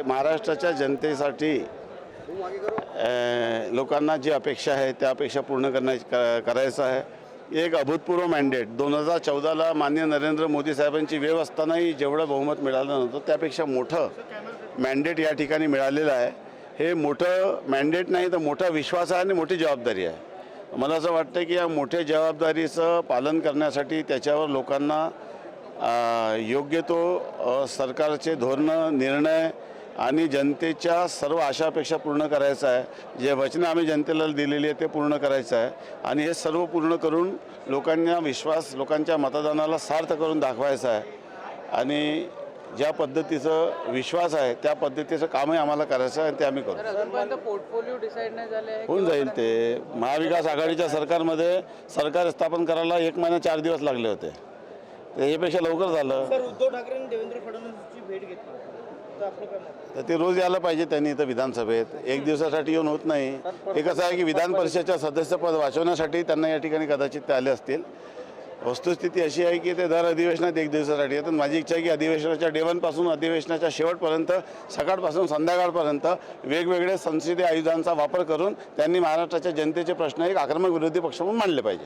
महाराष्ट्राच्या जनतेसाठी लोकांना जी अपेक्षा आहे त्या अपेक्षा पूर्ण करायचं आहे। एक अभूतपूर्व मॅन्डेट 2014ला माननीय नरेंद्र मोदी साहेबांची वेळ असतानाही जेवढं बहुमत मिळालं नव्हतं त्यापेक्षा मोठं मॅन्डेट या ठिकाणी मिळालेलं आहे। हे मोठं मॅन्डेट नाही तर मोठा विश्वास आहे आणि मोठी जबाबदारी आहे। मला असं वाटतं की या मोठ्या जबाबदारीचं पालन करण्यासाठी त्याच्यावर लोकांना योग्य तो सरकारचे धोरणं निर्णय आणि जनतेच्या सर्व आशा अपेक्षा पूर्ण करायचं आहे। जे वचनं आम्ही जनतेला दिलेली आहे ते पूर्ण करायचं आहे आणि हे सर्व पूर्ण करून लोकांना विश्वास लोकांच्या मतदानाला सार्थ करून दाखवायचं आहे आणि ज्या पद्धतीचं विश्वास आहे त्या पद्धतीचं कामही आम्हाला करायचं आहे आणि ते आम्ही करू। पोर्टफोलिओ डिसाईड नाही झाले होऊन जाईल ते। महाविकास आघाडीच्या सरकारमध्ये सरकार स्थापन करायला 1 महिना 4 दिवस लागले होते, त्यापेक्षा लवकर झालं। सर, उद्धव ठाकरेंनी देवेंद्र फडणवीसची भेट घेतली तर ते रोज यायला पाहिजे त्यांनी इथं विधानसभेत, एक दिवसासाठी येऊन होत नाही। हे कसं आहे की विधान परिषदेच्या सदस्यपद वाचवण्यासाठी त्यांना या ठिकाणी कदाचित ते आले असतील। वस्तुस्थिती अशी आहे की ते दर अधिवेशनात 1 दिवसासाठी येतात। माझी इच्छा आहे की अधिवेशनाच्या डे 1 पासून अधिवेशनाच्या शेवटपर्यंत सकाळपासून संध्याकाळपर्यंत वेगवेगळे संसदीय आयुधांचा वापर करून त्यांनी महाराष्ट्राच्या जनतेचे प्रश्न एक आक्रमक विरोधी पक्ष म्हणून मांडले पाहिजे।